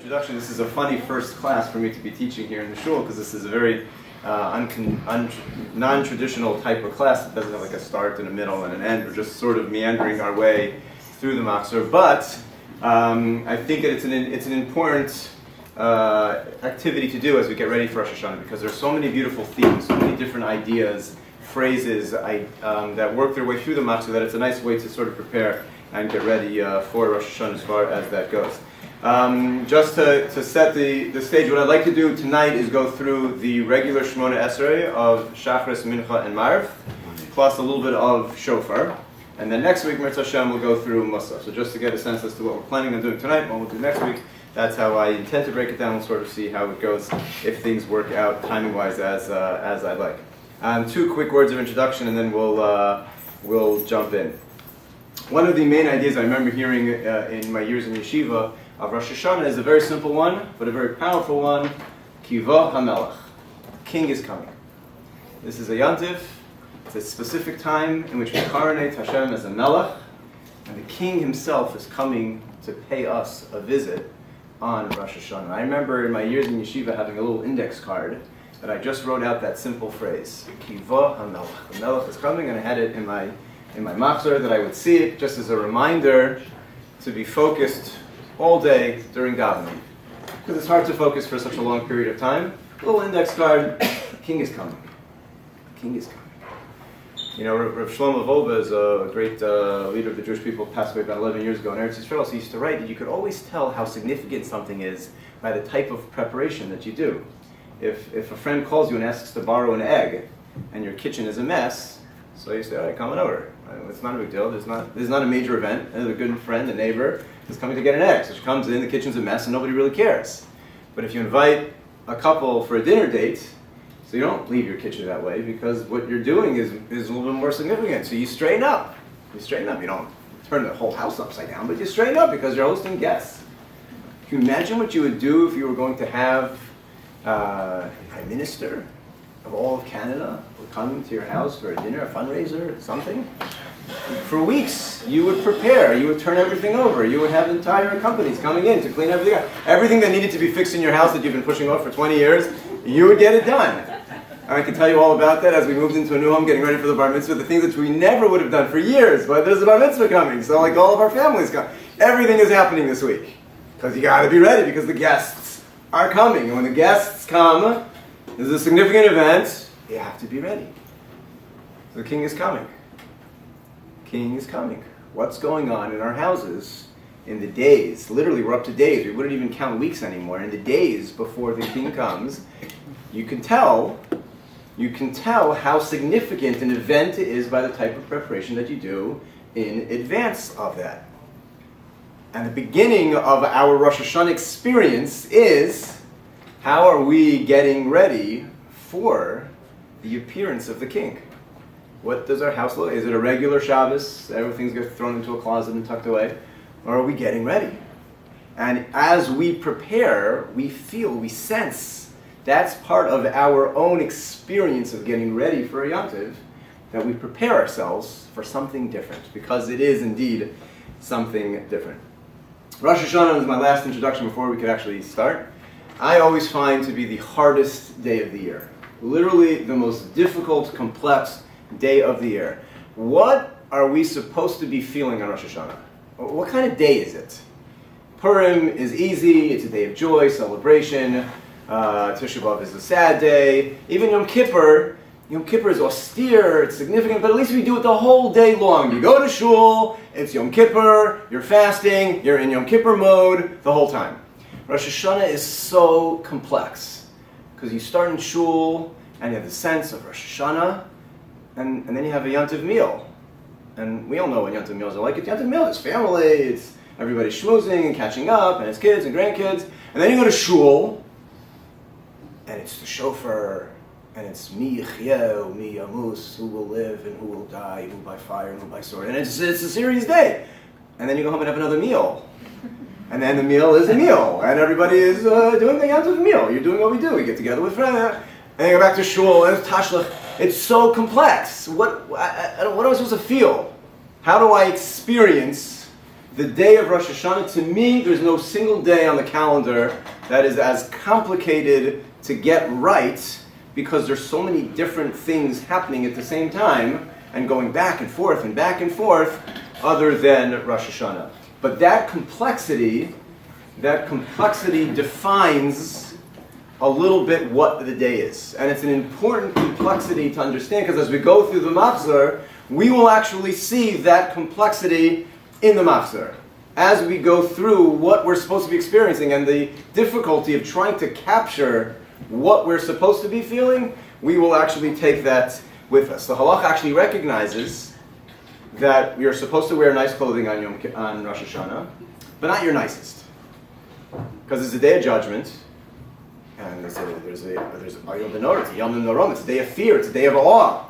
Introduction. This is a funny first class for me to be teaching here in the shul because this is a very non-traditional type of class. It doesn't have like a start and a middle and an end. We're just sort of meandering our way through the Machzor. But I think that it's an important activity to do as we get ready for Rosh Hashanah, because there's so many beautiful themes, so many different ideas, phrases that work their way through the Machzor that it's a nice way to sort of prepare and get ready for Rosh Hashanah as far as that goes. Just to set the stage, what I'd like to do tonight is go through the regular Shmoneh Esrei of Shachris, Mincha, and Marv, plus a little bit of shofar. And then next week, Mirza Hashem, we'll go through Machzor. So just to get a sense as to what we're planning on doing tonight, what we'll do next week, that's how I intend to break it down. We'll sort of see how it goes if things work out timing-wise as I'd like. Two quick words of introduction, and then we'll jump in. One of the main ideas I remember hearing in my years in yeshiva of Rosh Hashanah is a very simple one, but a very powerful one. Kiva HaMelech. King is coming. This is a Yantiv. It's a specific time in which we coronate Hashem as a Melech, and the King himself is coming to pay us a visit on Rosh Hashanah. I remember in my years in yeshiva having a little index card that I just wrote out that simple phrase, Kiva HaMelech. The Melech is coming, and I had it in my Machzor that I would see it just as a reminder to be focused all day during davening, because it's hard to focus for such a long period of time. Little index card, King is coming. King is coming. You know, Rav Shlomo Volba is a great leader of the Jewish people, passed away about 11 years ago in Eretz Yisrael. So he used to write that you could always tell how significant something is by the type of preparation that you do. If a friend calls you and asks to borrow an egg, and your kitchen is a mess, so you say, all right, come on over. It's not a big deal. There's not a major event. There's a good friend, a neighbor, is coming to get an egg. So she comes in, the kitchen's a mess, and nobody really cares. But if you invite a couple for a dinner date, so you don't leave your kitchen that way, because what you're doing is a little bit more significant. So you straighten up. You straighten up. You don't turn the whole house upside down, but you straighten up because you're hosting guests. Can you imagine what you would do if you were going to have a Prime Minister of all of Canada coming to your house for a dinner, a fundraiser, something? For weeks, you would prepare. You would turn everything over. You would have entire companies coming in to clean everything up. Everything that needed to be fixed in your house that you've been pushing off for 20 years, you would get it done. I can tell you all about that as we moved into a new home, getting ready for the bar mitzvah, the things that we never would have done for years, but there's a bar mitzvah coming, so like all of our families come. Everything is happening this week, because you got to be ready, because the guests are coming. And when the guests come, this is a significant event, you have to be ready. So the King is coming. King is coming. What's going on in our houses in the days, literally we're up to days, we wouldn't even count weeks anymore, in the days before the King comes, you can tell how significant an event it is by the type of preparation that you do in advance of that. And the beginning of our Rosh Hashanah experience is, how are we getting ready for the appearance of the King? What does our house look like? Is it a regular Shabbos? Everything's gets thrown into a closet and tucked away? Or are we getting ready? And as we prepare, we feel, we sense, that's part of our own experience of getting ready for a Yontiv, that we prepare ourselves for something different, because it is indeed something different. Rosh Hashanah is my last introduction before we could actually start. I always find to be the hardest day of the year. Literally the most difficult, complex day of the year. What are we supposed to be feeling on Rosh Hashanah? What kind of day is it? Purim is easy, it's a day of joy, celebration. Tisha B'Av is a sad day. Even Yom Kippur is austere, it's significant, but at least we do it the whole day long. You go to shul, it's Yom Kippur, you're fasting, you're in Yom Kippur mode the whole time. Rosh Hashanah is so complex, because you start in shul, and you have the sense of Rosh Hashanah, and then you have a Yontiv meal. And we all know what Yontiv meals are like. It's Yontiv meal, it's family, it's everybody schmoozing and catching up, and it's kids and grandkids. And then you go to shul, and it's the shofar, and it's mi yichyeh, mi yamus, who will live and who will die, who by fire and who by sword. And it's a serious day. And then you go home and have another meal. And then the meal is a meal, and everybody is doing the Yontiv meal. You're doing what we do. We get together with friends, and you go back to shul, and it's tashlach. It's so complex. What am I supposed to feel? How do I experience the day of Rosh Hashanah, to me, there's no single day on the calendar that is as complicated to get right, because there's so many different things happening at the same time and going back and forth, other than Rosh Hashanah. But that complexity defines a little bit what the day is. And it's an important complexity to understand, because as we go through the Machzor, we will actually see that complexity in the Machzor. As we go through what we're supposed to be experiencing and the difficulty of trying to capture what we're supposed to be feeling, we will actually take that with us. The halach actually recognizes that we are supposed to wear nice clothing on Rosh Hashanah, but not your nicest. Because it's a day of judgment, and there's a Yom Benor, it's a Yom Norom, it's a day of fear, it's a day of awe.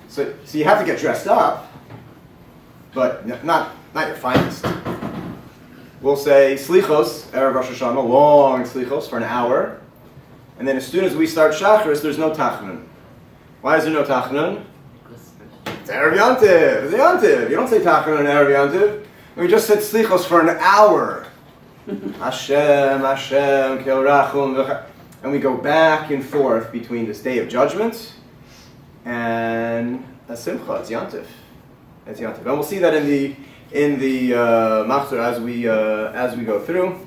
So you have to get dressed up, but not your finest. We'll say Slichos, Erev Rosh Hashanah, long Slichos for an hour, and then as soon as we start Shacharis, there's no Tachnun. Why is there no Tachnun? It's Erev Yantiv, it's a Yantiv. You don't say Tachnun on Erev Yantiv. We just said Slichos for an hour. Hashem, Kel Rachum, and we go back and forth between this day of judgment and a Simcha. It's Yantiv. It's Yantiv. And we'll see that in the Machzor as we go through,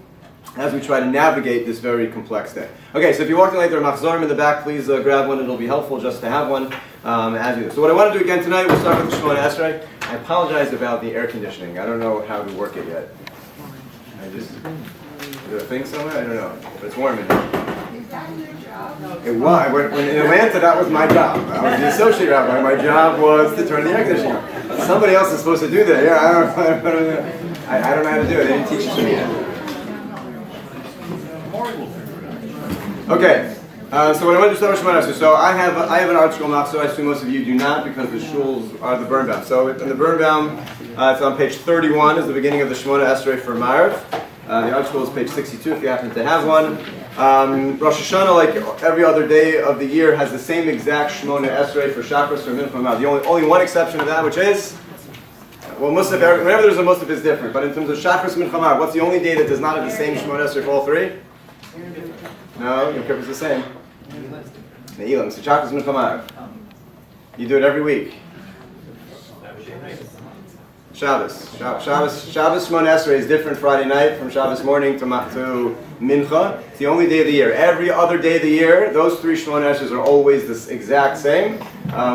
as we try to navigate this very complex day. Okay, so if you're walking late, there are Machzorim in the back. Please grab one. It'll be helpful just to have one as we do. So what I want to do again tonight, we'll start with the Shmoneh Esrei. I apologize about the air conditioning. I don't know how to work it yet. Is there a thing somewhere? I don't know. But it's warm in here. Is that your job? It was. When in Atlanta, that was my job. I was the associate rabbi. My job was to turn the air conditioning on. Somebody else is supposed to do that. Yeah, I don't know how to do it. They didn't teach it to me yet. Okay. So what I want to start with Shmoneh. So I have an art school Machzor. I assume most of you do not, because the shuls are the Birnbaum. So in the Birnbaum, it's on page 31 is the beginning of the Shmoneh Esrei for Marav. The art school is page 62 if you happen to have one. Rosh Hashanah, like every other day of the year, has the same exact Shmoneh Esrei for Shacharis, for Mincha, Marav. The only one exception to that, which is, well, Musaf, whenever there's a Musaf, is different. But in terms of Shacharis, Mincha, Marav, what's the only day that does not have the same Shmoneh Esrei for all three? No, Yom Kippur is the same. Ne'ilim. So Shacharis, Mincha, Marav. You do it every week. Shabbos Shmoneh Esrei is different Friday night from Shabbos morning to Mincha. It's the only day of the year. Every other day of the year, those three Shmoneh Esreis are always the exact same,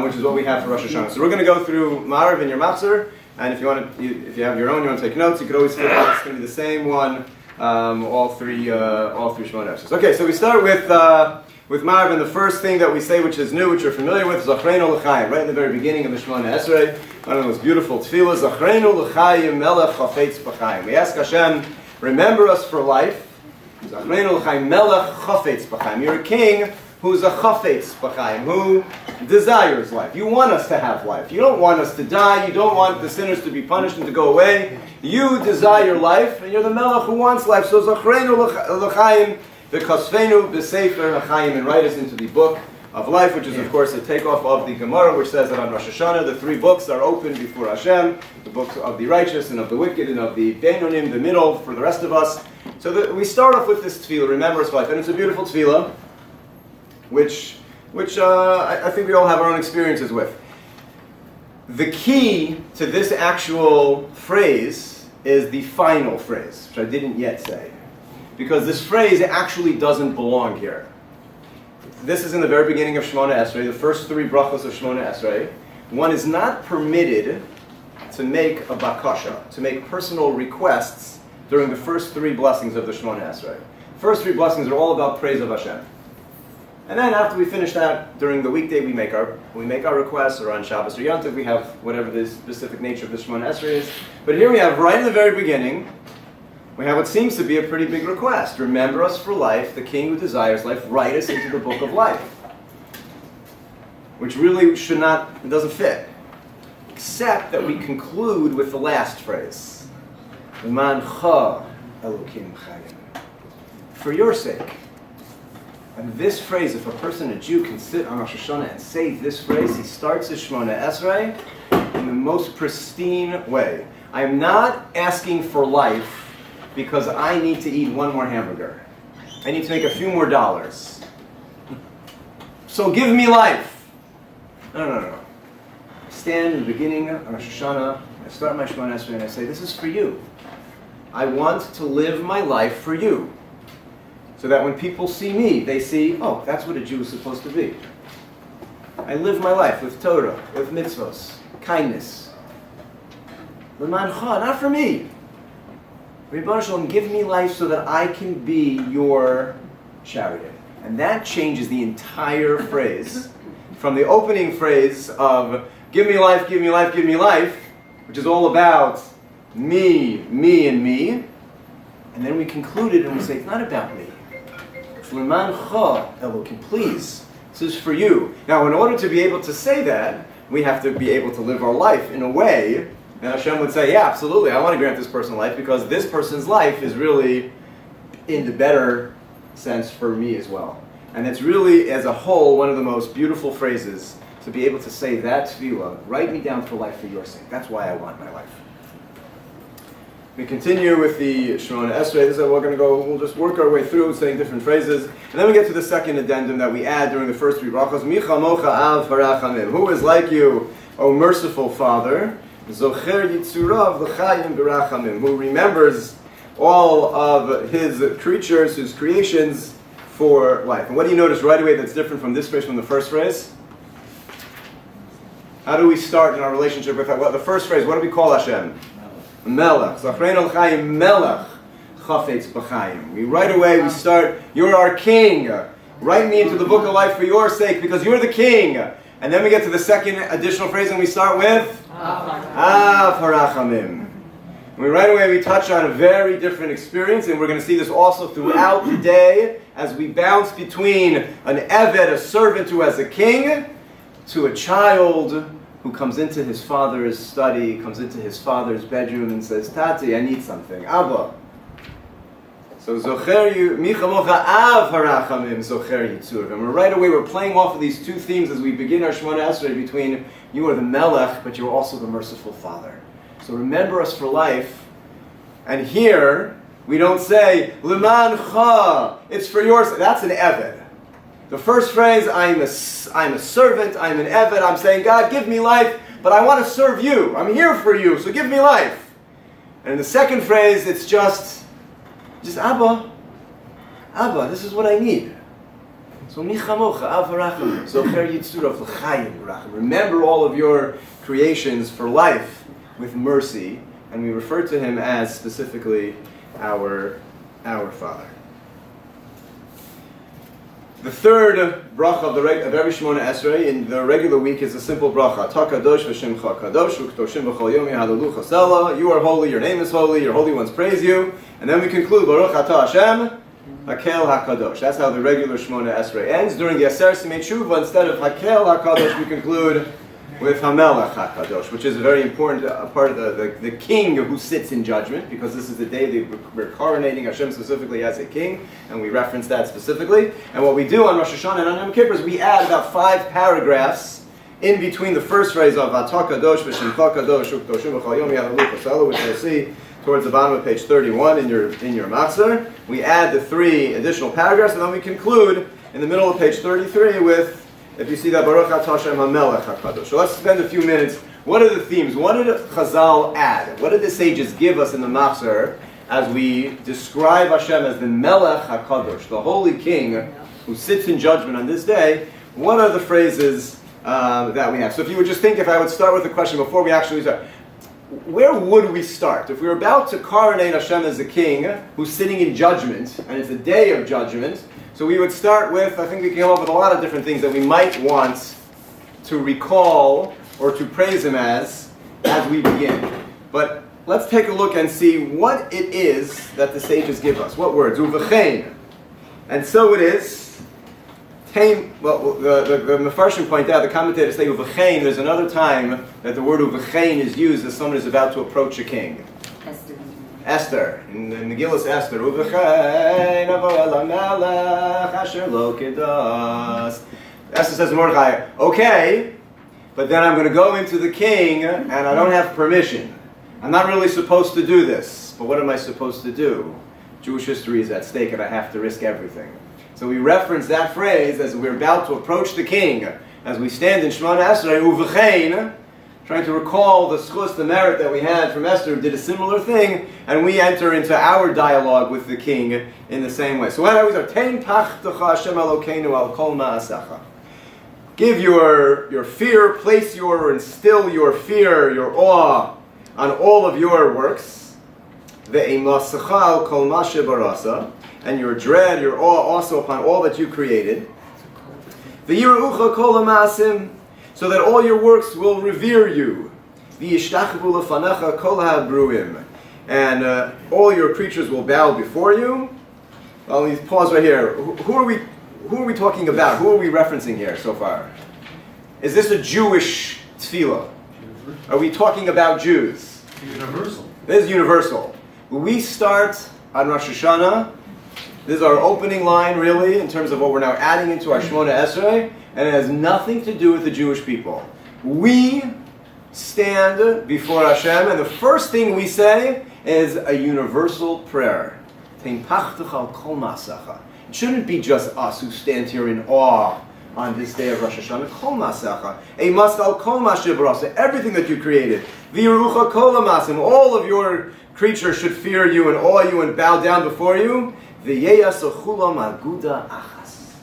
which is what we have for Rosh Hashanah. So we're going to go through Marav in your Machzor, and if you have your own, you want to take notes, you could always flip it. It's going to be the same one, all three Shmoneh Esreis. Okay, so we start with Marav, and the first thing that we say, which is new, which you're familiar with, is Zachreinu L'chaim, right in the very beginning of the Shmoneh Esrei. One of the most beautiful tefillas, Zachreinu L'chaim Melech Chafetz B'chaim. We ask Hashem, remember us for life. Zachreinu L'chaim Melech Chafetz B'chaim. You're a king who's a Chafetz B'chaim, who desires life. You want us to have life. You don't want us to die. You don't want the sinners to be punished and to go away. You desire life, and you're the Melech who wants life. So Zachreinu L'chaim V'Kosfeinu B'Sefer HaChaim, and write us into the book of life, which is of course a takeoff of the Gemara, which says that on Rosh Hashanah the three books are open before Hashem, the books of the righteous and of the wicked and of the Beinonim, the middle, for the rest of us. So we start off with this tefillah, remember us for life, and it's a beautiful tefillah, which I think we all have our own experiences with. The key to this actual phrase is the final phrase, which I didn't yet say, because this phrase actually doesn't belong here. This is in the very beginning of Shmoneh Esrei, the first three brachos of Shmoneh Esrei. One is not permitted to make a bakasha, to make personal requests during the first three blessings of the Shmoneh Esrei. The first three blessings are all about praise of Hashem. And then after we finish that, during the weekday we make our requests, or on Shabbos or Yom Tov, we have whatever the specific nature of the Shmoneh Esrei is. But here we have, right in the very beginning, we have what seems to be a pretty big request. Remember us for life, the king who desires life, write us into the book of life. Which really it doesn't fit. Except that we conclude with the last phrase. Mancha Elokim Chayim. For your sake. And this phrase, if a person, a Jew, can sit on Rosh Hashanah and say this phrase, he starts his Shmoneh Esrei in the most pristine way. I'm not asking for life because I need to eat one more hamburger. I need to make a few more dollars. So give me life. No. I stand in the beginning of Rosh Hashanah, I start my Shmoneh Esrei, and I say, this is for you. I want to live my life for you. So that when people see me, they see, oh, that's what a Jew is supposed to be. I live my life with Torah, with mitzvos, kindness. L'mancha, not for me. Rebbeinu Shalom, give me life so that I can be your chariot. And that changes the entire phrase from the opening phrase of give me life, give me life, give me life, which is all about me, me, and me. And then we conclude it and we say, it's not about me. It's l'mancha, Elokim, please. This is for you. Now, in order to be able to say that, we have to be able to live our life in a way that Hashem would say, yeah, absolutely, I want to grant this person life because this person's life is really in the better sense for me as well. And it's really, as a whole, one of the most beautiful phrases to be able to say that tefillah, write me down for life for your sake. That's why I want my life. We continue with the Shmoneh Esrei. This is how we're going to go. We'll just work our way through saying different phrases. And then we get to the second addendum that we add during the first three brachos. Micha mocha av harachamim. Who is like you, O merciful Father? Zocher yitzurav l'chayim berachamim. Who remembers all of his creatures, his creations, for life. And what do you notice right away that's different from this phrase from the first phrase? How do we start in our relationship with the first phrase? What do we call Hashem? Melech. Zachrei al-chayim melech chafetz b'chayim. We right away we start, you're our king. Write me into the book of life for your sake because you're the king. And then we get to the second additional phrase and we start with Av harachamim. And right away we touch on a very different experience, and we're going to see this also throughout the day as we bounce between an eved, a servant who has a king, to a child who comes into his father's study, comes into his father's bedroom and says, Tati, I need something. Abba. So, Zocher you, Micha mocha av harachamim, Zocher yitzurav. And right away we're playing off of these two themes as we begin our Shmoneh Esrei between you are the Melech, but you're also the merciful Father. So remember us for life. And here, we don't say, L'mancha, it's for yours. That's an eved. The first phrase, I'm a servant, I'm an eved, I'm saying, God, give me life, but I want to serve you. I'm here for you, so give me life. And in the second phrase, it's just Abba, this is what I need. So michamocha, av harachamim, zocher yitzurav l'chayim harachamim. Remember all of your creations for life with mercy, and we refer to him as specifically our Father. The third bracha of every Shmoneh Esrei in the regular week is a simple bracha. Ta kadosh v'shemcha kadosh u'kdoshim b'chol yom yehalalu chasela. You are holy, your name is holy, your holy ones praise you. And then we conclude, Baruch atah Hashem, Hakel HaKadosh. That's how the regular Shmoneh Esrei ends. During the Aser Simei Tshuva, instead of Hakel HaKadosh, we conclude with Hamelech HaKadosh, which is a very important part of the king who sits in judgment, because this is the day that we're coronating Hashem specifically as a king, and we reference that specifically. And what we do on Rosh Hashanah and on Yom Kippur is we add about 5 paragraphs in between the first phrase of Atah Kadosh v'Shemcha Kadosh u'Kdoshim b'chol yom yehalalu chasela, which you'll see towards the bottom of page 31 in your Machzor. We add the 3 additional paragraphs, and then we conclude in the middle of page 33 with, if you see that, Baruch atah Hashem HaMelech HaKadosh. So let's spend a few minutes. What are the themes? What did Chazal add? What did the sages give us in the Machzor as we describe Hashem as the Melech HaKadosh, the Holy King who sits in judgment on this day? What are the phrases that we have? So if you would just think, if I would start with a question before we actually start, where would we start? If we were about to coronate Hashem as a king who's sitting in judgment, and it's a day of judgment, so we would start with, I think we came up with a lot of different things that we might want to recall or to praise him as we begin. But let's take a look and see what it is that the sages give us. What words? Uvechein. And so it is. Well, the Mefarshim point out, the commentators say uvechein, there's another time that the word uvechein is used as someone is about to approach a king. Esther, in the Megillus Esther, uvechein avo el hamelech asher lo kedas. Esther says to Mordechai, okay, but then I'm going to go into the king and I don't have permission. I'm not really supposed to do this, but what am I supposed to do? Jewish history is at stake and I have to risk everything. So we reference that phrase as we're about to approach the king, as we stand in Shmoneh Esrei, Uvechein, trying to recall the schus, the merit that we had from Esther, who did a similar thing, and we enter into our dialogue with the king in the same way. So what are we saying? Tein pachtecha Hashem Elokeinu al kol ma'asecha. Give your fear, instill your fear, your awe on all of your works. Ve'emasecha al kol ma shebarasa, and your dread, your awe also upon all that you created. Ve'yirucha kol ha'ma'asim, so that all your works will revere you. V'yishtachvu lefanecha kol ha'bruim, and all your creatures will bow before you. Well, let me pause right here. Who are we talking about? Who are we referencing here so far? Is this a Jewish tefillah? Are we talking about Jews? Universal. This is universal. We start on Rosh Hashanah. This is our opening line, really, in terms of what we're now adding into our Shmoneh Esrei, and it has nothing to do with the Jewish people. We stand before Hashem, and the first thing we say is a universal prayer. It shouldn't be just us who stand here in awe on this day of Rosh Hashanah. Kol masacha, must al kol mashibrasa, everything that you created. V'yirucha kol hamasim, all of your creatures should fear you and awe you and bow down before you. V'yeyasachulam aguda achas,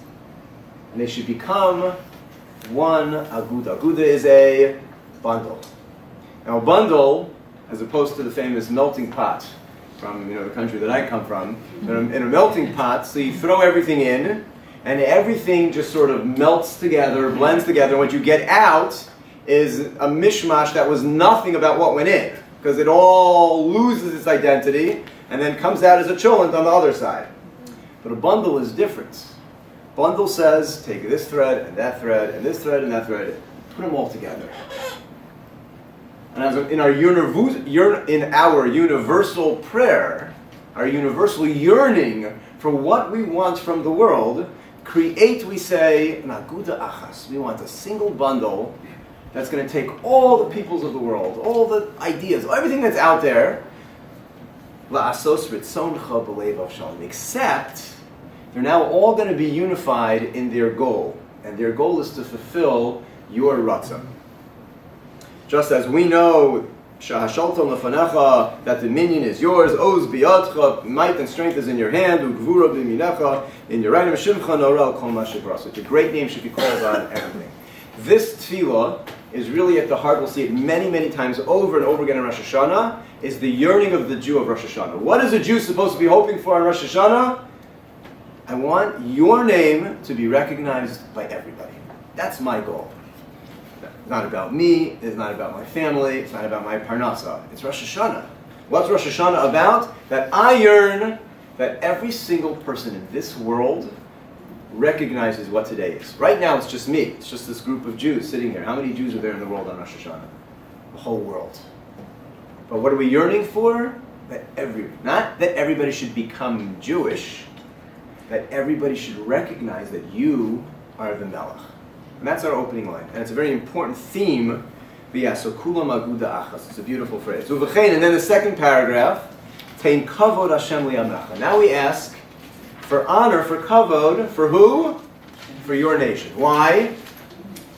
and they should become one aguda. Aguda is a bundle. Now, a bundle, as opposed to the famous melting pot from the country that I come from, in a melting pot, so you throw everything in, and everything just sort of melts together, blends together. What you get out is a mishmash that was nothing about what went in, because it all loses its identity and then comes out as a cholent on the other side. But a bundle is different. Bundle says, take this thread and that thread and this thread and that thread, put them all together. And as in our universal prayer, our universal yearning for what we want from the world, we say, an aguda achas. We want a single bundle that's going to take all the peoples of the world, all the ideas, everything that's out there, except they're now all going to be unified in their goal. And their goal is to fulfill your ratzon. Just as we know Shahashaltom lefanecha, that dominion is yours, Oz biyadcha, might and strength is in your hand, Ugvura b'minecha, in your right hand, Shimcha norel kol ma shebrasa. It's a great name, should be called on everything. This tefillah is really at the heart, we'll see it many, many times over and over again in Rosh Hashanah, is the yearning of the Jew of Rosh Hashanah. What is a Jew supposed to be hoping for on Rosh Hashanah? I want your name to be recognized by everybody. That's my goal. It's not about me, it's not about my family, it's not about my parnasa. It's Rosh Hashanah. What's Rosh Hashanah about? That I yearn that every single person in this world recognizes what today is. Right now it's just me. It's just this group of Jews sitting here. How many Jews are there in the world on Rosh Hashanah? The whole world. But what are we yearning for? Not that everybody should become Jewish, that everybody should recognize that you are the Melech. And that's our opening line. And it's a very important theme. So kulam aguda achas. It's a beautiful phrase. And then the second paragraph, tein kavod Hashem liyamecha. Now we ask for honor, for kavod, for who? For your nation. Why?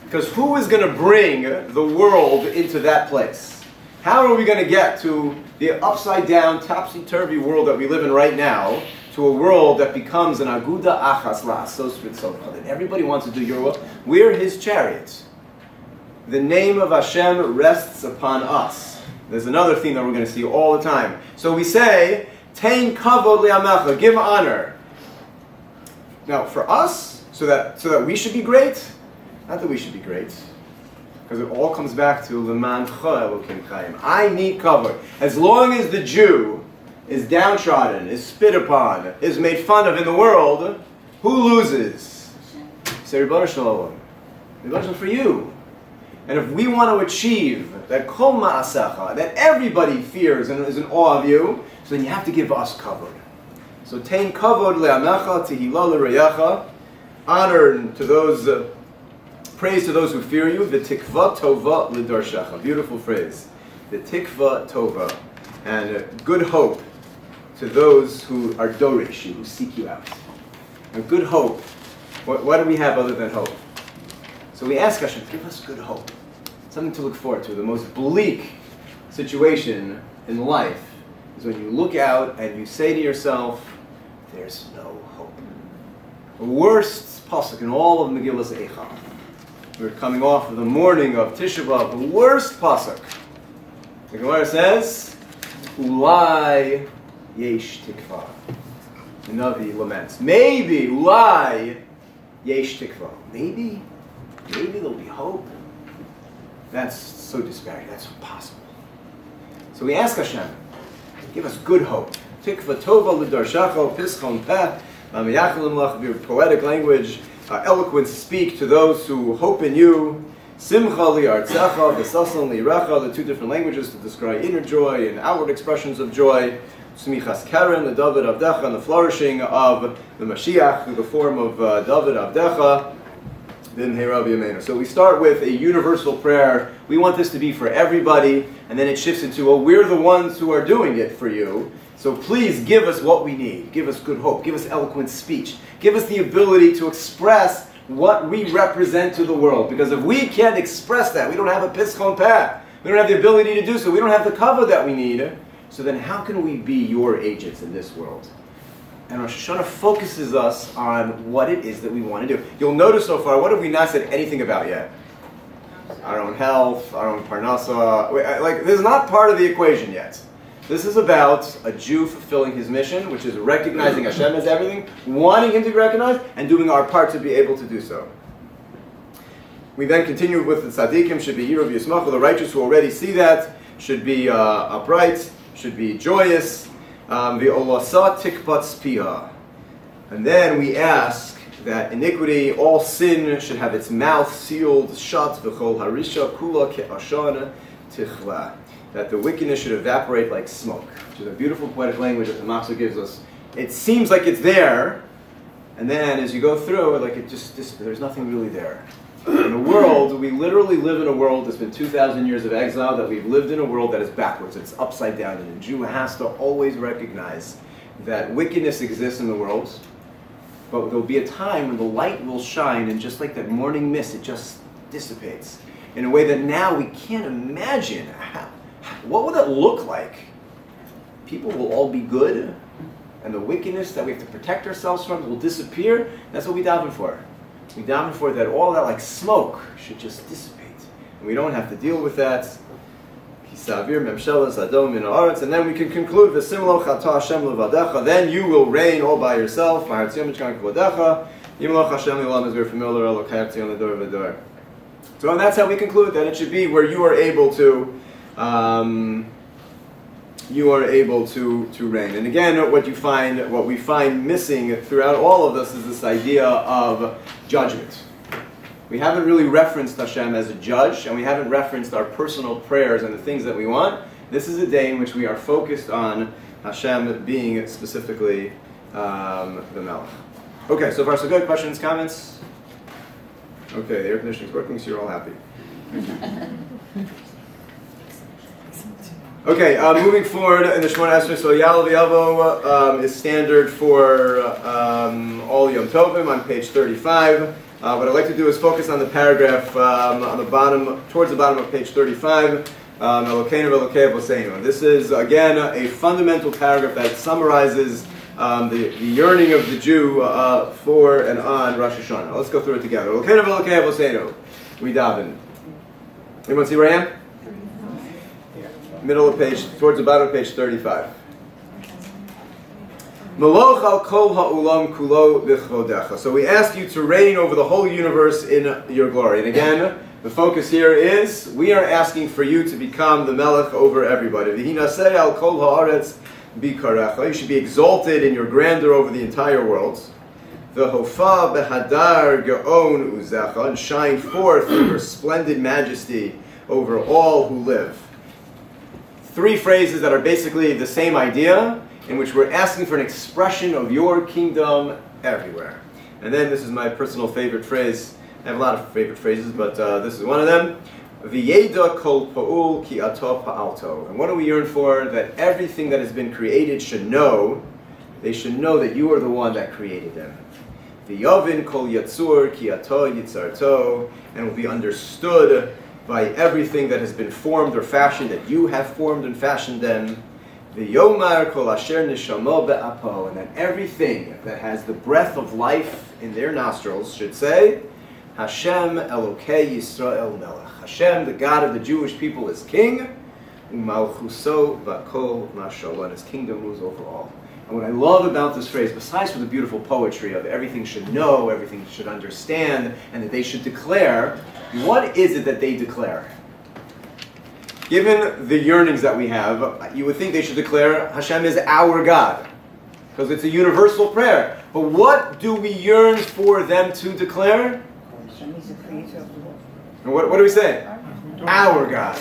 Because who is going to bring the world into that place? How are we going to get to the upside down, topsy-turvy world that we live in right now, to a world that becomes an aguda achas la'asos v'tzolcha, that everybody wants to do your will? We're his chariots. The name of Hashem rests upon us. There's another theme that we're going to see all the time. So we say, tein kavod li'amecha, give honor. Now, for us, so that we should be great, not that we should be great, because it all comes back to leman Elokim Chaim. I need kavod. As long as the Jew is downtrodden, is spit upon, is made fun of in the world, who loses? Say, Ribono Shel Olam. Ribono Shel Olam, for you. And if we want to achieve that kol ma'asecha, that everybody fears and is in awe of you, so then you have to give us kavod. So tein kavod le'amecha tehila l'reyecha, honor to those, praise to those who fear you, v'tikva tova l'darshecha. Beautiful phrase. the tikva tova, and good hope to those who are dorish, who seek you out. A good hope. What do we have other than hope? So we ask Hashem, give us good hope. Something to look forward to. The most bleak situation in life is when you look out and you say to yourself, there's no hope. The worst pasuk in all of Megillas Eicha. We're coming off of the morning of Tisha B'Av, the worst pasuk. The Gemara says, Ulai yesh tikva. The Navi laments. Maybe, ulai yesh tikva. Maybe there'll be hope. That's so despairing. That's impossible. So we ask Hashem, give us good hope. Tikva tova l'darshacho pischon peh ma'miyachalim lach. Your poetic language, eloquent speak to those who hope in you. Simcha li'artzecha v'sason li'recha. The two different languages to describe inner joy and outward expressions of joy. Smichas keren, the David Avdecha, and the flourishing of the Mashiach through the form of David Avdecha. So we start with a universal prayer. We want this to be for everybody, and then it shifts into, well, we're the ones who are doing it for you. So please give us what we need. Give us good hope. Give us eloquent speech. Give us the ability to express what we represent to the world. Because if we can't express that, we don't have a pischon peh. We don't have the ability to do so. We don't have the cover that we need. So then how can we be your agents in this world? And Rosh Hashanah focuses us on what it is that we want to do. You'll notice so far, what have we not said anything about yet? Our own health, our own parnasa. This is not part of the equation yet. This is about a Jew fulfilling his mission, which is recognizing Hashem as everything, wanting Him to be recognized, and doing our part to be able to do so. We then continue with the tzaddikim, should be Yirav Yismach, the righteous who already see that, should be upright, should be joyous. V'olasa tikpatz piha. And then we ask that iniquity, all sin, should have its mouth sealed shut. V'chol harisha kula ke'ashan tichla. That the wickedness should evaporate like smoke, which is a beautiful poetic language that the Machzor gives us. It seems like it's there, and then as you go through, it just there's nothing really there. In a world, we literally live in a world that's been 2,000 years of exile, that we've lived in a world that is backwards, it's upside down, and a Jew has to always recognize that wickedness exists in the world, but there'll be a time when the light will shine, and just like that morning mist, it just dissipates in a way that now we can't imagine. What would that look like? People will all be good, and the wickedness that we have to protect ourselves from will disappear. That's what we daven for. We daven for that all that like smoke should just dissipate. And we don't have to deal with that. And then we can conclude, then you will reign all by yourself. So and that's how we conclude that it should be where you are able to reign. And again, what we find missing throughout all of this is this idea of judgment. We haven't really referenced Hashem as a judge, and we haven't referenced our personal prayers and the things that we want. This is a day in which we are focused on Hashem being specifically the Melech. Okay, so far so good. Questions, comments? Okay, the air conditioning is working, so you're all happy. Okay, moving forward in the Shmoneh Esrei, so Yal V'Yavo is standard for all Yom Tovim on page 35. What I'd like to do is focus on the paragraph on the bottom, towards the bottom of page 35. Elokeinu v'Elokei Avoseinu. And this is again a fundamental paragraph that summarizes the yearning of the Jew for and on Rosh Hashanah. Let's go through it together. Elokeinu v'Elokei Avoseinu. We daven. Anyone see where I am? Middle of page, towards the bottom of page 35. Meloch al kol ha'ulam kulo b'chvodecha. So we ask you to reign over the whole universe in your glory. And again, the focus here is, we are asking for you to become the Melech over everybody. V'hinaseh al kol ha'aretz bikarecha. You should be exalted in your grandeur over the entire world. V'hofa behadar ge'on uzecha. And shine forth in your splendid majesty over all who live. Three phrases that are basically the same idea, in which we're asking for an expression of your kingdom everywhere. And then this is my personal favorite phrase. I have a lot of favorite phrases, but this is one of them. V'yeda kol pa'ul ki ato pa'alto. And what do we yearn for? That everything that has been created should know, they should know that you are the one that created them. V'yovin kol yatzur ki ato yitzarto. And will be understood by everything that has been formed or fashioned, that you have formed and fashioned them. V'yomar kol asher nishamo be'apo. And that everything that has the breath of life in their nostrils should say, Hashem Elokei Yisrael Melech. Hashem, the God of the Jewish people, is king. Umalchuso Bakol Mashallah. And his kingdom rules over all. And what I love about this phrase, besides for the beautiful poetry of everything should know, everything should understand, and that they should declare, what is it that they declare? Given the yearnings that we have, you would think they should declare Hashem is our God, because it's a universal prayer. But what do we yearn for them to declare? Hashem is the creator of the world. And what do we say? Our God.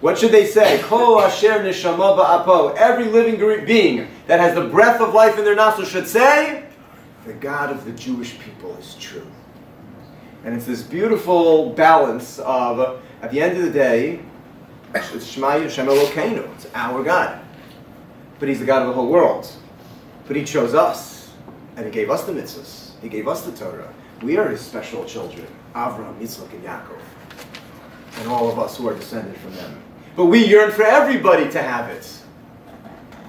What should they say? Kol asher neshama ba'apo. Every living being that has the breath of life in their nostrils should say, the God of the Jewish people is true. And it's this beautiful balance of, at the end of the day, it's Shema Yishem Elokeinu. It's our God. But He's the God of the whole world. But He chose us. And He gave us the mitzvahs. He gave us the Torah. We are His special children. Avram, Yitzchak, and Yaakov. And all of us who are descended from them. But we yearn for everybody to have it.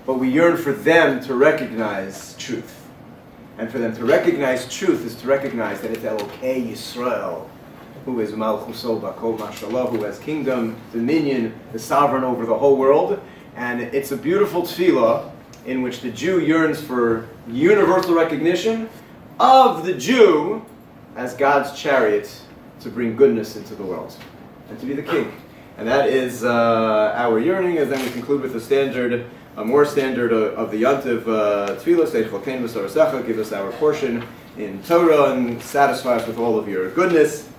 But we yearn for them to recognize truth. And for them to recognize truth is to recognize that it's Elokei Yisrael, who is Malchuso Bakol Mashallah, who has kingdom, dominion, the sovereign over the whole world. And it's a beautiful tefillah in which the Jew yearns for universal recognition of the Jew as God's chariot to bring goodness into the world and to be the king. And that is our yearning, as then we conclude with the standard, a more standard of the Yontiv Tefillah, Stage Chalkein V'Sarasecha, give us our portion in Torah and satisfy us with all of your goodness,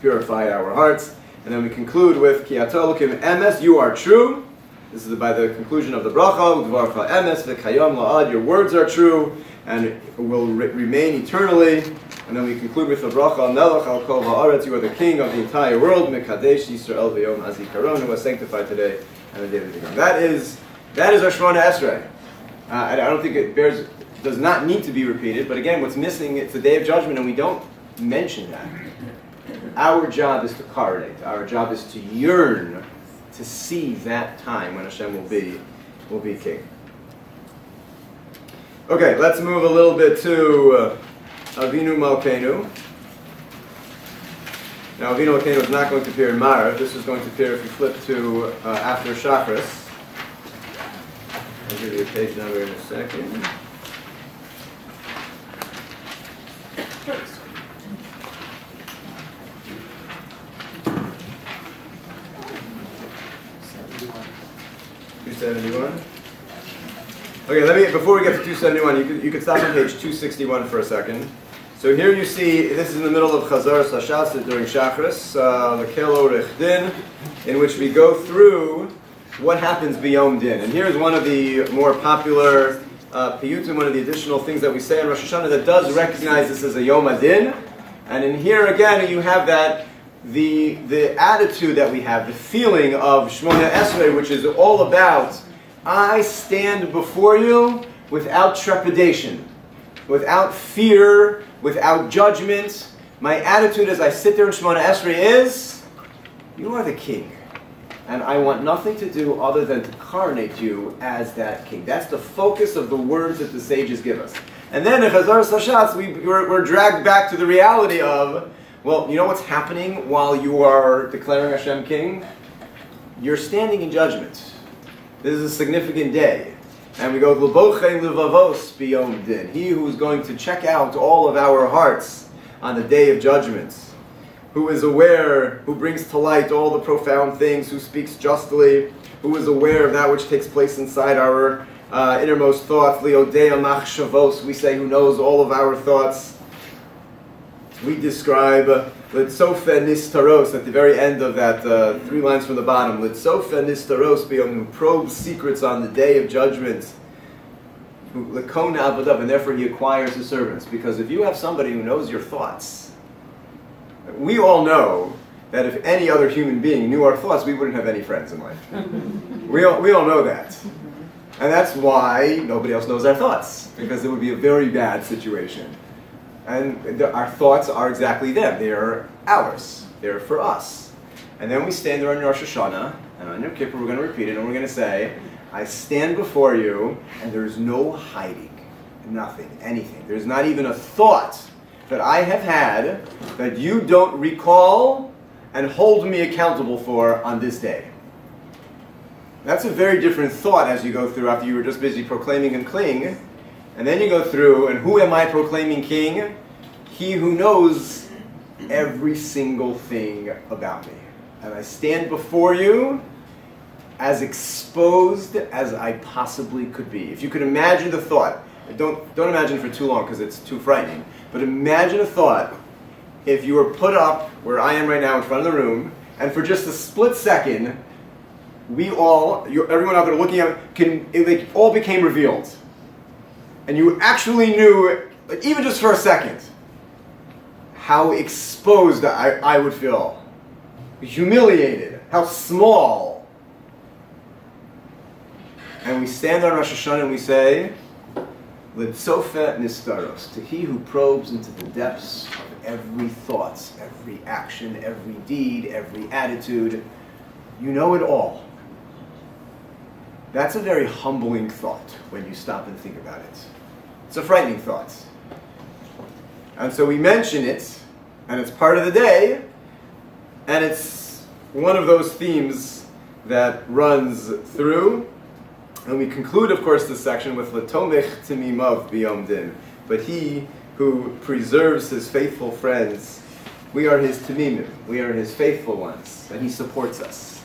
purify our hearts. And then we conclude with Ki Ato Elokim Emes, you are true. This is by the conclusion of the bracha, Udvarcha Emes V'Kayom La'ad, your words are true and will remain eternally. And then we conclude with the bracha, Melech al kol ha'aretz, you are the king of the entire world, Mekadesh Yisrael v'yom hazikaron, who was sanctified today and the day of the kingdom. That is our Shmoneh Esrei. I don't think it does not need to be repeated, but again, what's missing, it's the day of judgment, and we don't mention that. Our job is to correlate. Our job is to yearn to see that time when Hashem will be king. Okay, let's move a little bit to Avi Malkenu. Now, Avi Malkenu is not going to appear in Marav. This is going to appear if you flip to after Shachris. I'll give you a page number in a second. $271. Okay, before we get to 271, you could stop on page 261 for a second. So here you see, this is in the middle of Chazar Sashas during Shachris, the Kelo Rechdin, in which we go through what happens beyond Din. And here's one of the more popular piyutim, one of the additional things that we say in Rosh Hashanah that does recognize this as a Yom Adin. And in here again, you have that, the attitude that we have, the feeling of Shmoneh Esrei, which is all about, I stand before you without trepidation, without fear, without judgment. My attitude as I sit there in Shmoneh Esrei is, you are the king. And I want nothing to do other than to coronate you as that king. That's the focus of the words that the sages give us. And then in Chazar Sashatz, we're dragged back to the reality of, well, you know what's happening while you are declaring Hashem king? You're standing in judgment. This is a significant day. And we go, L'bochei levavos biyom din. He who is going to check out all of our hearts on the day of judgment. Who is aware, who brings to light all the profound things, who speaks justly, who is aware of that which takes place inside our innermost thoughts. Liodea machshavos, we say, who knows all of our thoughts. We describe Litzofe nistaros at the very end of that 3 lines from the bottom. Litzofe nistaros, who probes secrets on the day of judgment. Lekona avodav, and therefore he acquires his servants. Because if you have somebody who knows your thoughts, we all know that if any other human being knew our thoughts, we wouldn't have any friends in life. We all know that. And that's why nobody else knows our thoughts, because it would be a very bad situation. And our thoughts are exactly them. They are ours. They're for us. And then we stand there on Rosh Hashanah, and on Yom Kippur we're going to repeat it, and we're going to say, I stand before you, and there's no hiding. Nothing, anything. There's not even a thought that I have had that you don't recall and hold me accountable for on this day. That's a very different thought as you go through after you were just busy proclaiming and king. And then you go through, and who am I proclaiming king? He who knows every single thing about me. And I stand before you as exposed as I possibly could be. If you could imagine the thought, don't imagine for too long because it's too frightening, but imagine a thought if you were put up where I am right now in front of the room, and for just a split second, everyone out there looking at it all became revealed. And you actually knew, like, even just for a second, how exposed I would feel. Humiliated, how small. And we stand on Rosh Hashanah and we say, L'tzofa nistaros, to he who probes into the depths of every thought, every action, every deed, every attitude. You know it all. That's a very humbling thought when you stop and think about it. It's a frightening thought. And so we mention it, and it's part of the day, and it's one of those themes that runs through. And we conclude, of course, this section with L'tomech timimav biyom din. But he who preserves his faithful friends, we are his timimim, we are his faithful ones, and he supports us.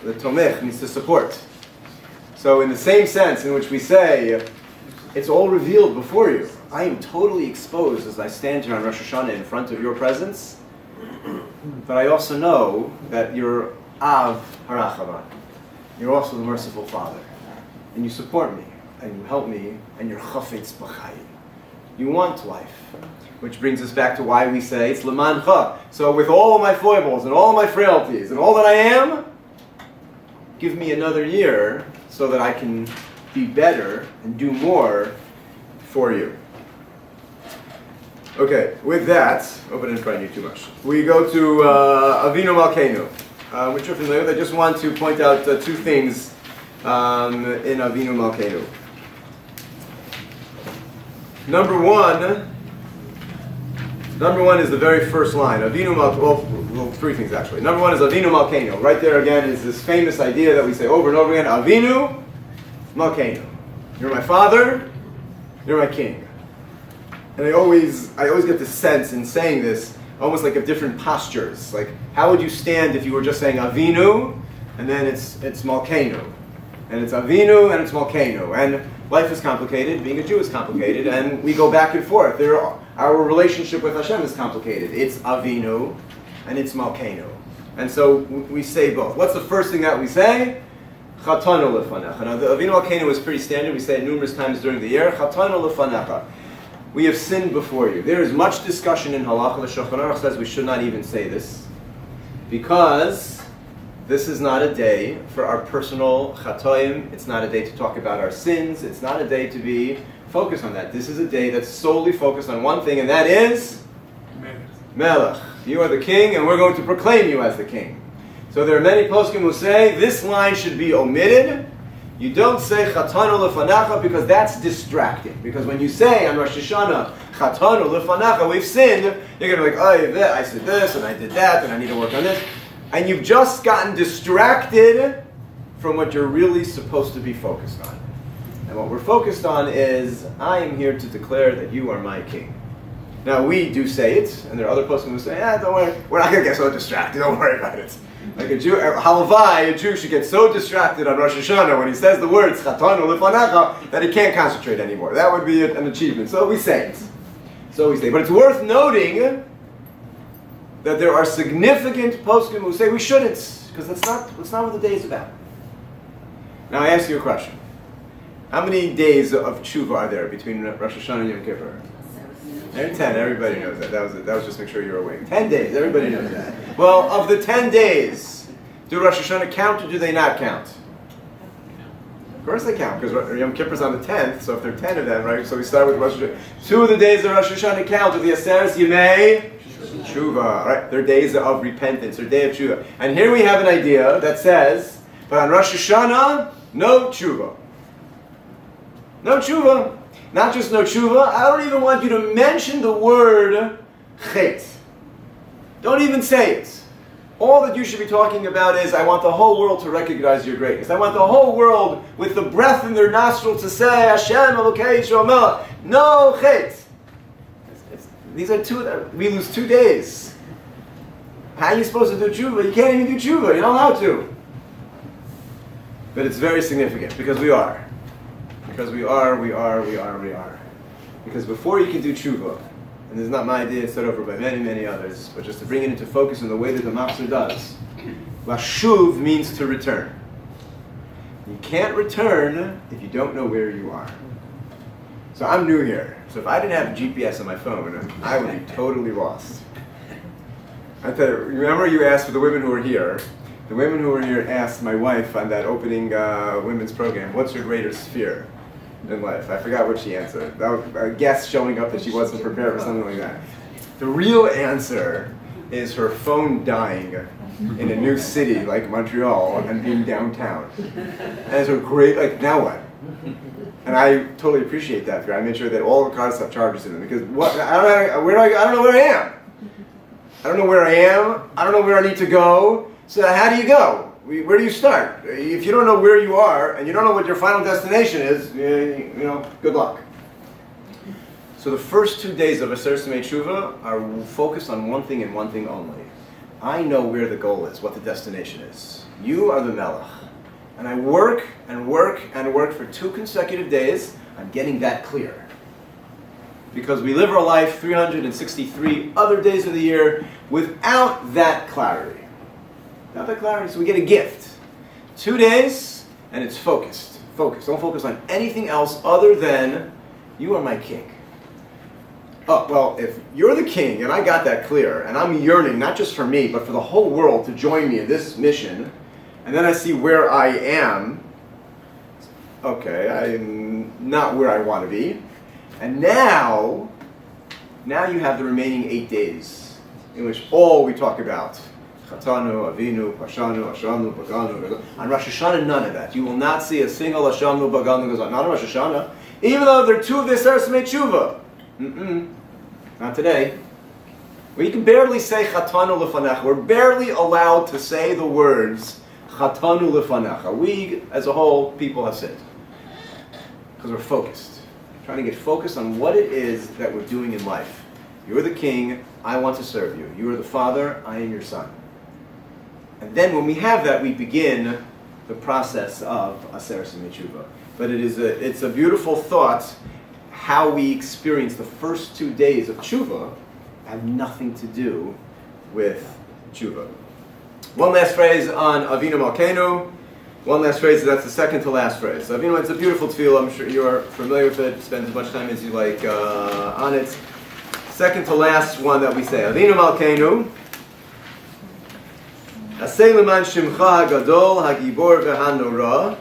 L'tomech means to support. So in the same sense in which we say, it's all revealed before you. I am totally exposed as I stand here on Rosh Hashanah in front of your presence. But I also know that you're Av Harachavan. You're also the merciful Father. And you support me, and you help me, and you're chafetz b'chayim. You want life. Which brings us back to why we say it's lemancha. So with all of my foibles, and all of my frailties, and all that I am, give me another year so that I can be better and do more for you. Okay, with that, hope I didn't frighten you too much. We go to Avinu Malkenu, which you're familiar with. I just want to point out two things in Avinu Malkenu. Number one is the very first line. Avinu Malkenu. Well, three things actually. Number one is Avinu Malkenu. Right there again is this famous idea that we say over and over again. Avinu Malkenu. You're my father. You're my king. And I always get this sense in saying this, almost like of different postures. Like, how would you stand if you were just saying Avinu, and then it's Malkenu, and it's Avinu, and it's Malkenu. And life is complicated. Being a Jew is complicated, and we go back and forth. Our relationship with Hashem is complicated. It's Avinu, and it's Malkenu. And so we say both. What's the first thing that we say? Chatanu lefanecha. Now, the Avinu Malkenu is pretty standard. We say it numerous times during the year. Chatanu lefanecha. We have sinned before you. There is much discussion in halacha. The Shulchan Aruch says we should not even say this, because this is not a day for our personal chatoim. It's not a day to talk about our sins. It's not a day to be focused on that. This is a day that's solely focused on one thing, and that is Melech. You are the king, and we're going to proclaim you as the king. So there are many poskim who say this line should be omitted. You don't say Chatanu Lefanacha because that's distracting. Because when you say on Rosh Hashanah, Chatanu Lefanacha, we've sinned, you're going to be like, oh, I said this, and I did that, and I need to work on this. And you've just gotten distracted from what you're really supposed to be focused on. And what we're focused on is, I am here to declare that you are my king. Now, we do say it, and there are other poskim who say, don't worry, we're not going to get so distracted, don't worry about it. Like a Jew, halavai, a Jew should get so distracted on Rosh Hashanah when he says the words Chatanu Lefanacha that he can't concentrate anymore. That would be an achievement. So we say it. But it's worth noting that there are significant poskim who say we shouldn't, because that's not what the day is about. Now I ask you a question. How many days of tshuva are there between Rosh Hashanah and Yom Kippur? They're 10, everybody knows that. That was just make sure you're awake. 10 days, everybody knows that. Well, of the 10 days, do Rosh Hashanah count or do they not count? Of course they count, because Yom Kippur's on the 10th, so if there are 10 of them, right? So we start with Rosh Hashanah. 2 of the days of Rosh Hashanah count, with the Aseres Yemei Tshuva, right? They're days of repentance, or day of Tshuva. And here we have an idea that says, but on Rosh Hashanah, no Tshuva. No Tshuva. Not just no Tshuva, I don't even want you to mention the word Chet. Don't even say it. All that you should be talking about is, I want the whole world to recognize your greatness. I want the whole world, with the breath in their nostril, to say, Hashem, Elokei, Yisrael Melech. No Chet. These are we lose 2 days. How are you supposed to do Tshuva? You can't even do Tshuva. You're not allowed to. But it's very significant, because we are. Because we are. Because before you can do Tshuva, and this is not my idea, it's set over by many, many others, but just to bring it into focus in the way that the Machzor does, Lashuv means to return. You can't return if you don't know where you are. So I'm new here, so if I didn't have GPS on my phone, I would be totally lost. I tell you, remember you asked for the women who were here. The women who were here asked my wife on that opening women's program, what's your greatest fear in life? I forgot what she answered. That was a guess showing up that she wasn't prepared for something like that. The real answer is her phone dying in a new city like Montreal and being downtown. And it's a great, like, now what? And I totally appreciate that fear. I made sure that all the cars have chargers in them, because I don't know where I am. I don't know where I am. I don't know where I need to go. So how do you go? Where do you start? If you don't know where you are and you don't know what your final destination is, good luck. So the first 2 days of Aseres Yemei Tshuva are focused on one thing and one thing only. I know where the goal is, what the destination is. You are the Melech. And I work and work and work for 2 consecutive days. I'm getting that clear. Because we live our life 363 other days of the year without that clarity. Without that clarity, so we get a gift. 2 days, and it's focused. Focus. Don't focus on anything else other than, you are my king. Oh, well, if you're the king, and I got that clear, and I'm yearning, not just for me, but for the whole world to join me in this mission, and then I see where I am, okay, I'm not where I want to be, and now you have the remaining 8 days, in which all we talk about, Chatanu, Avinu, Pashanu, Ashanu, Baganu. On Rosh Hashanah, none of that. You will not see a single Ashanu, Baganu goes on. Not on Rosh Hashanah. Even though there are 2 of the Aseres Yemei Tshuva. Not today. We can barely say Chatanu Lefanecha. We're barely allowed to say the words Chatanu Lefanecha. We, as a whole, people have sinned. Because we're focused. Trying to get focused on what it is that we're doing in life. You're the king, I want to serve you. You are the father, I am your son. And then when we have that, we begin the process of Aseres Yemei Tshuva. But it's a beautiful thought how we experience the first 2 days of Tshuva have nothing to do with Tshuva. One last phrase on Avi Malkenu. One last phrase, that's the second to last phrase. So, it's a beautiful tefillah, I'm sure you're familiar with it, spend as much time as you like on it. Second to last one that we say, Avi Malkenu. Aseh leman shimcha hagadol hagibor v'hanora.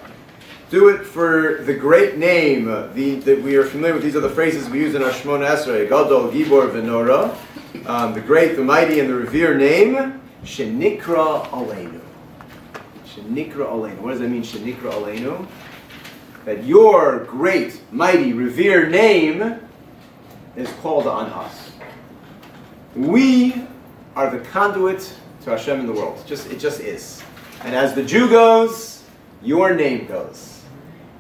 Do it for the great name that we are familiar with. These are the phrases we use in our Shmoneh Esrei. Gadol, Gibor, v'nora. The great, the mighty, and the revered name. Shenikra Aleinu. Shenikra Aleinu. What does that mean, Shenikra Aleinu? That your great, mighty, revered name is called on us. We are the conduit to Hashem in the world. It just is. And as the Jew goes, your name goes.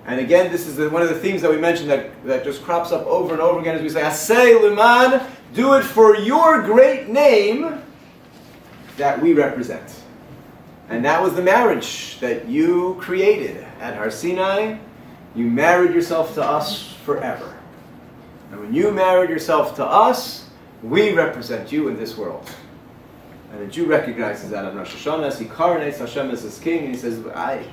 And again, this is one of the themes that we mentioned that just crops up over and over again as we say, Aseh leman, do it for your great name that we represent. And that was the marriage that you created at Har Sinai. You married yourself to us forever. And when you married yourself to us, we represent you in this world. And the Jew recognizes that on Rosh Hashanah. He coronates Hashem as his king, and he says, like,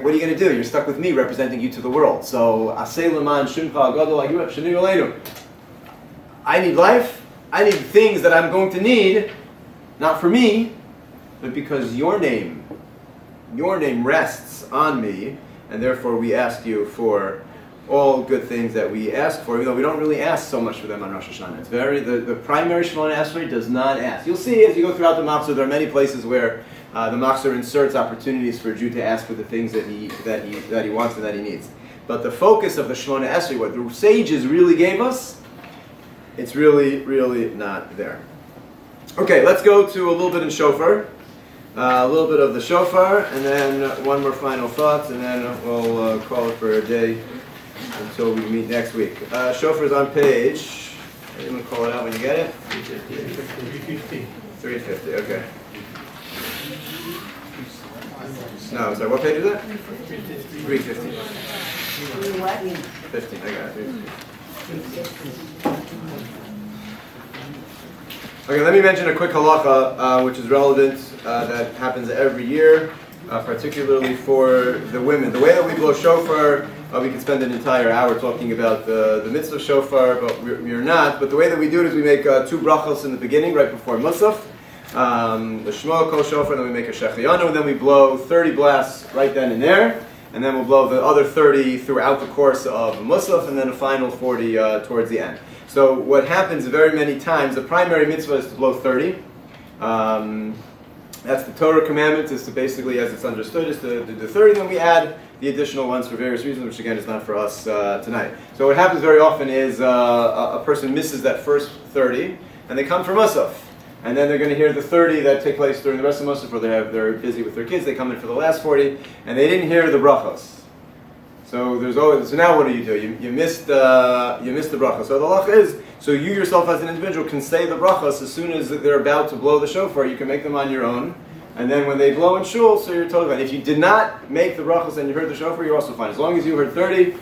what are you going to do? You're stuck with me representing you to the world. So, Aseh leman shimcha gadol hagibor shenu aleinu. I need life. I need things that I'm going to need, not for me, but because your name rests on me, and therefore we ask you for all good things that we ask for, even though we don't really ask so much for them on Rosh Hashanah. It's the primary Shmoneh Esrei does not ask. You'll see as you go throughout the Machzor, there are many places where the Machzor inserts opportunities for a Jew to ask for the things that he wants and that he needs. But the focus of the Shmoneh Esrei, what the sages really gave us, it's really, really not there. Okay, let's go to a little bit in shofar. A little bit of the shofar, and then one more final thought, and then we'll call it for a day until we meet next week. Shofar is on page, I'm going to call it out when you get it. 350. 350, okay. No, I'm sorry, what page is that? 350. 15, I got it. Okay, let me mention a quick halacha which is relevant, that happens every year, particularly for the women. The way that we blow shofar, we could spend an entire hour talking about the mitzvah shofar, but we're not. But the way that we do it is we make 2 brachos in the beginning, right before Musaf, the Shmo, Kol Shofar, and then we make a Shechianu, and then we blow 30 blasts right then and there, and then we'll blow the other 30 throughout the course of Musaf, and then a final 40 towards the end. So what happens very many times, the primary mitzvah is to blow 30. That's the Torah commandment, is to basically, as it's understood, is to do 30, then we add the additional ones for various reasons, which again is not for us tonight. So what happens very often is a person misses that first 30, and they come for Musaf. And then they're going to hear the 30 that take place during the rest of Musaf, or they're busy with their kids, they come in for the last 40, and they didn't hear the brachos. So now what do? You missed the bracha. So the halach is, so you yourself as an individual can say the brachas as soon as they're about to blow the shofar. You can make them on your own, and then when they blow in shul, so you're totally fine. If you did not make the brachas and you heard the shofar, you're also fine. As long as you heard 30,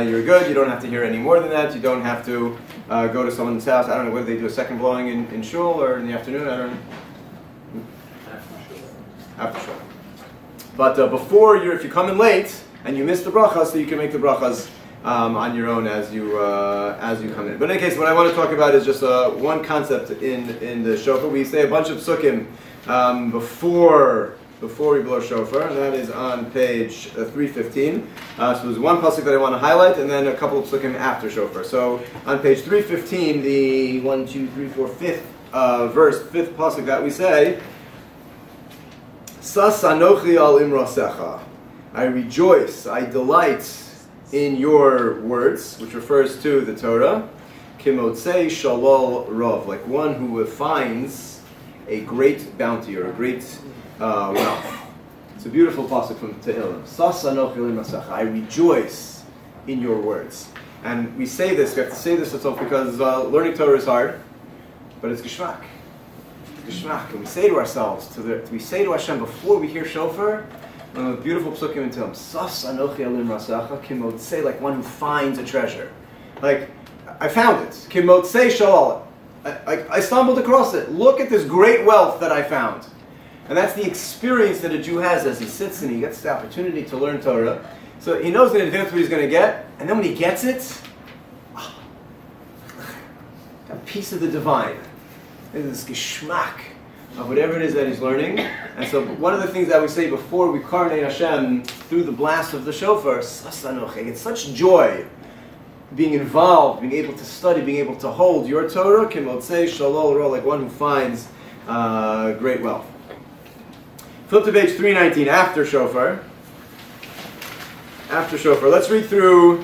you're good. You don't have to hear any more than that. You don't have to go to someone's house. I don't know whether they do a second blowing in shul or in the afternoon. I don't know. After shul. But if you come in late and you miss the brachas, so you can make the brachas on your own as you come in. But in any case, what I want to talk about is just one concept in the shofar. We say a bunch of psukim before we blow shofar, and that is on page 315. So there's one pasuk that I want to highlight, and then a couple of psukim after shofar. So on page 315, the 5th verse, 5th pasuk that we say, Sas anochi al imrasecha. I rejoice, I delight in your words, which refers to the Torah. Kimotzei shalol rov, like one who finds a great bounty or a great wealth. It's a beautiful pasuk from Tehillim. Sas anochi l'masecha. I rejoice in your words. And we say this, we have to say this itself because learning Torah is hard, but it's geschmack. It's geschmack. And we say to ourselves, we say to Hashem before we hear shofar, one of the beautiful psukim in Tehillim, Sas anochi alim rasacha, kimotzei, like one who finds a treasure. Like, I found it. Kimotzei shalal. I stumbled across it. Look at this great wealth that I found. And that's the experience that a Jew has as he sits and he gets the opportunity to learn Torah. So he knows in advance what he's going to get, and then when he gets it, a piece of the divine. There's this geschmack of whatever it is that he's learning. And so one of the things that we say before we karnei Hashem through the blast of the shofar, it's such joy being involved, being able to study, being able to hold your Torah, kimotzei shalol ro, like one who finds great wealth. Flip to page 319, after shofar. After shofar. Let's read through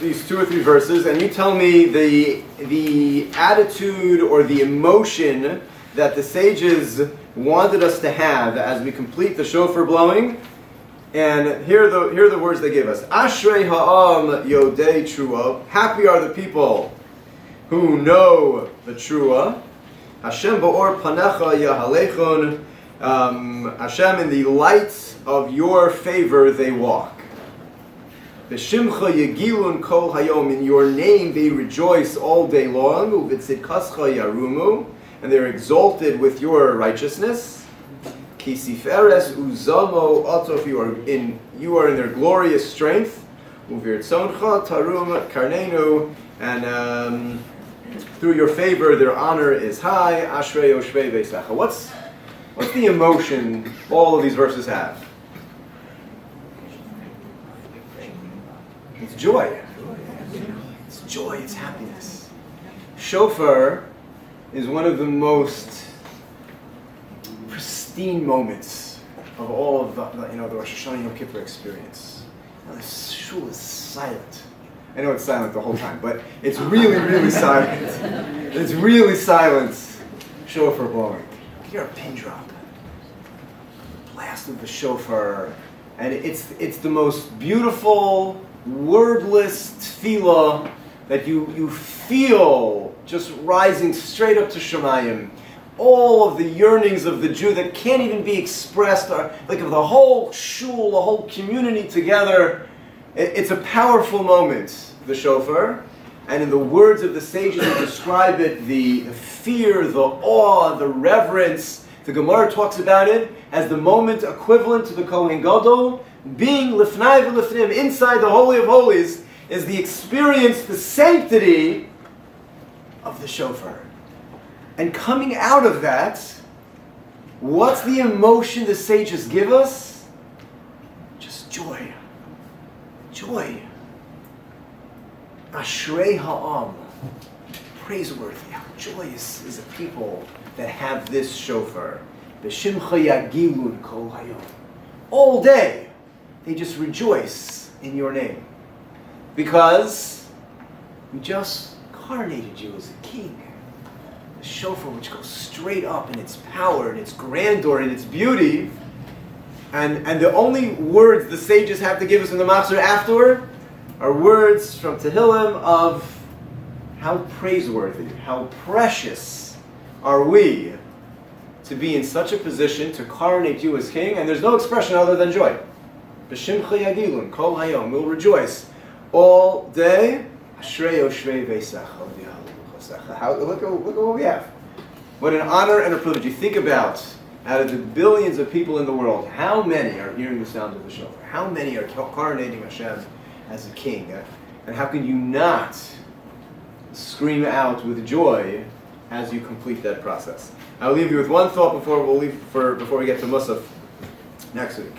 these 2 or 3 verses, and you tell me the attitude or the emotion that the sages wanted us to have as we complete the shofar blowing. And here are the words they give us. Ashrei ha'am yodei trua. Happy are the people who know the trua. Hashem ba'or panecha yahalechon. Hashem, in the light of your favor they walk. B'shimcha yegilun kol hayom. In your name they rejoice all day long. U'v'tzidkascha yarumu. And they're exalted with your righteousness. Kisiferes uzamo atof, you are in their glorious strength. Uvirtzoncha tarum karnenu, and through your favor, their honor is high. Ashrei Yoshvei Veisecha. What's the emotion all of these verses have? It's joy. It's joy, it's happiness. Shofar is one of the most pristine moments of all of the Rosh Hashanah Yom Kippur experience. Now, the shul is silent. I know it's silent the whole time, but it's really, really silent. It's really silent. Shofar blowing. You hear a pin drop. Blast of the shofar. And it's the most beautiful, wordless tefillah that you feel just rising straight up to Shemayim. All of the yearnings of the Jew that can't even be expressed, are like of the whole shul, the whole community together. It's a powerful moment, the shofar, and in the words of the sages who describe it, the fear, the awe, the reverence, the Gemara talks about it as the moment equivalent to the Kohen Gadol, being lifnai v'lifnim, inside the Holy of Holies, is the experience, the sanctity of the shofar. And coming out of that, what's the emotion the sages give us? Just joy. Joy. Ashrei ha'am. Praiseworthy. How joyous is a people that have this shofar. B'shimcha yagilun kol hayom. All day, they just rejoice in your name. Because we just coronated you as a king. The shofar which goes straight up in its power, in its grandeur, in its beauty. And the only words the sages have to give us in the Machzor afterward are words from Tehillim of how praiseworthy, how precious are we to be in such a position to coronate you as king, and there's no expression other than joy. B'shimcha yagilun kol hayom. We'll rejoice all day. Ashrei yoshvei veisecha. Look at what we have. What an honor and a privilege. You think about, out of the billions of people in the world, how many are hearing the sound of the shofar? How many are coronating Hashem as a king? And how can you not scream out with joy as you complete that process? I'll leave you with one thought before we get to Musaf next week.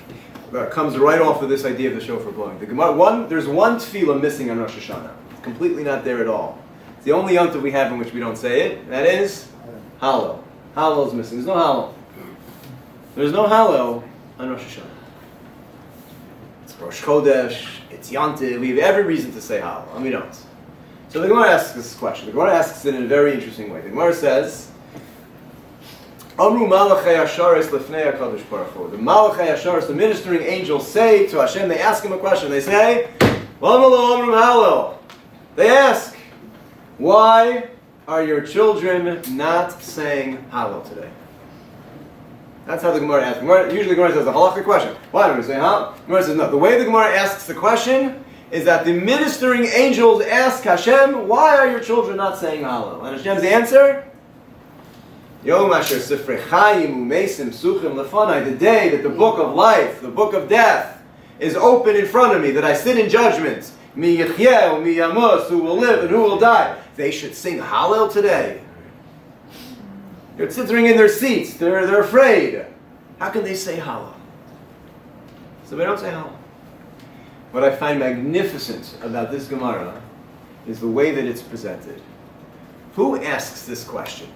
It comes right off of this idea of the shofar blowing. There's one tefillah missing on Rosh Hashanah. It's completely not there at all. It's the only yontif we have in which we don't say it. That is Hallel. Hallel is missing. There's no Hallel. There's no Hallel on Rosh Hashanah. It's Rosh Chodesh. It's Yontif. We have every reason to say Hallel, and we don't. So the Gemara asks this question. The Gemara asks it in a very interesting way. The Gemara says, Amru Malachei Asharis Lefnei HaKadosh Baruch Hu. The Malachei Asharis, the ministering angels, say to Hashem, they ask him a question. They say, Lama lo Amrum Hallel. They ask, why are your children not saying Hallel today? That's how the Gemara asks. Usually the Gemara says a halachic question. Why don't we say Hallel? The Gemara says no. The way the Gemara asks the question is that the ministering angels ask Hashem, why are your children not saying Hallel? And Hashem's answer, Yom Asher Sifrei Chayim Umesim Suchim Lefanai, the day that the book of life, the book of death, is open in front of me, that I sit in judgment. Mi Yechyeh, Mi Yamus, who will live and who will die. They should sing Hallel today. They're sitting in their seats. They're afraid. How can they say Hallel? So they don't say Hallel. What I find magnificent about this Gemara is the way that it's presented. Who asks this question?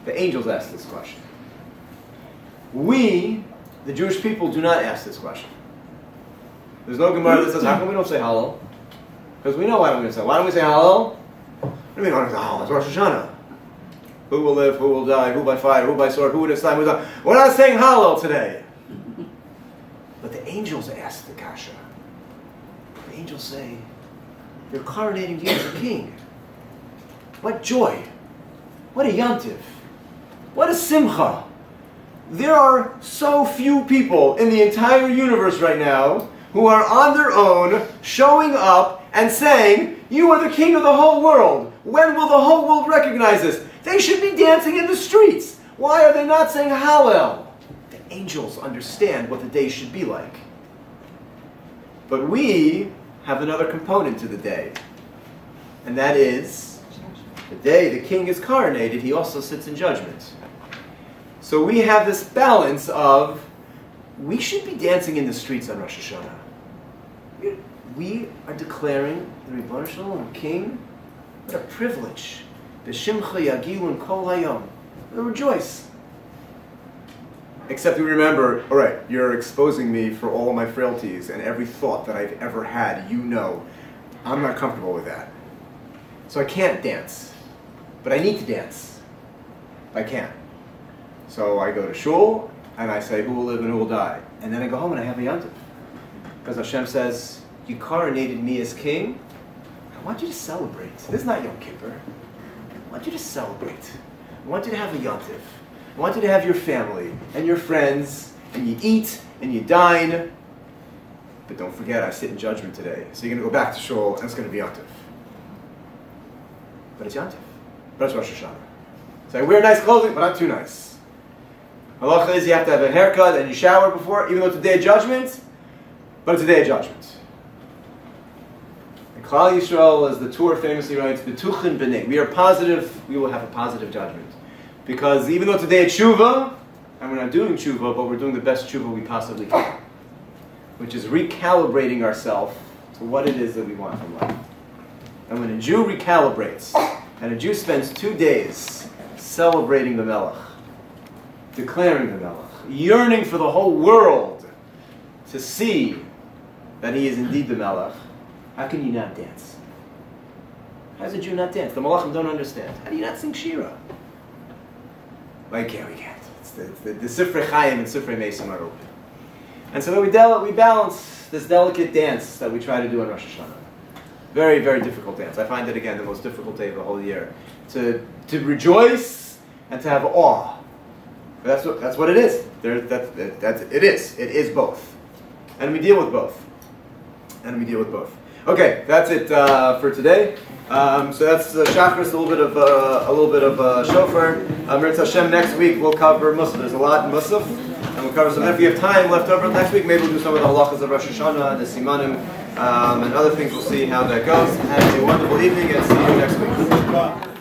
The angels ask this question. We, the Jewish people, do not ask this question. There's no Gemara that says, how come we don't say Hallel? Because we know why don't we say. Why don't we say Hallel? What do you mean, why don't we say Hallel? It's Rosh Hashanah. Who will live, who will die, who by fire, who by sword, who would have time, who die. We're not saying Hallel today. But the angels ask the kasha. The angels say, they're coronating you as a king. What joy. What a yontif. What a simcha. There are so few people in the entire universe right now who are on their own showing up and saying, you are the king of the whole world. When will the whole world recognize this? They should be dancing in the streets. Why are they not saying Hallel? The angels understand what the day should be like. But we have another component to the day. And that is The day the king is coronated, he also sits in judgment. So we have this balance of, we should be dancing in the streets on Rosh Hashanah. We are declaring the Ribono Shel Olam King. What a privilege. B'shimcha yagilun kol hayom. We rejoice. Except we remember, all right, you're exposing me for all of my frailties and every thought that I've ever had, you know. I'm not comfortable with that. So I can't dance. But I need to dance. I can't. So I go to shul, and I say, who will live and who will die? And then I go home and I have a yontif. Because Hashem says, you coronated me as king. I want you to celebrate. This is not Yom Kippur. I want you to celebrate. I want you to have a yontif. I want you to have your family and your friends, and you eat and you dine. But don't forget, I sit in judgment today. So you're going to go back to shul, and it's going to be yontif. But it's yontif. But it's Rosh Hashanah. So I wear nice clothing, but not too nice. Halacha is you have to have a haircut and you shower before, even though it's a day of judgment, but it's a day of judgment. And Klal Yisrael, as the Torah famously writes, B'tuchin b'nei. We are positive, we will have a positive judgment. Because even though it's a day of tshuva, and we're not doing tshuva, but we're doing the best tshuva we possibly can, which is recalibrating ourselves to what it is that we want from life. And when a Jew recalibrates, and a Jew spends 2 days celebrating the Melech, declaring the Melech, yearning for the whole world to see that he is indeed the Melech, how can you not dance? How does a Jew not dance? The Malachim don't understand. How do you not sing Shira? We can't. It's the Sifrei Chaim and Sifrei Mesim are open. And so then we balance this delicate dance that we try to do on Rosh Hashanah. Very, very difficult dance. I find it, again, the most difficult day of the whole year. To rejoice and to have awe. That's what it is. It is both. And we deal with both. Okay, that's it for today. So that's Shachris, a little bit of shofar. Mirz Hashem, next week we'll cover Musaf. There's a lot in Musaf, and we'll cover some. If we have time left over next week, maybe we'll do some of the halachas of Rosh Hashanah, the Simanim, and other things. We'll see how that goes. Have a wonderful evening, and see you next week.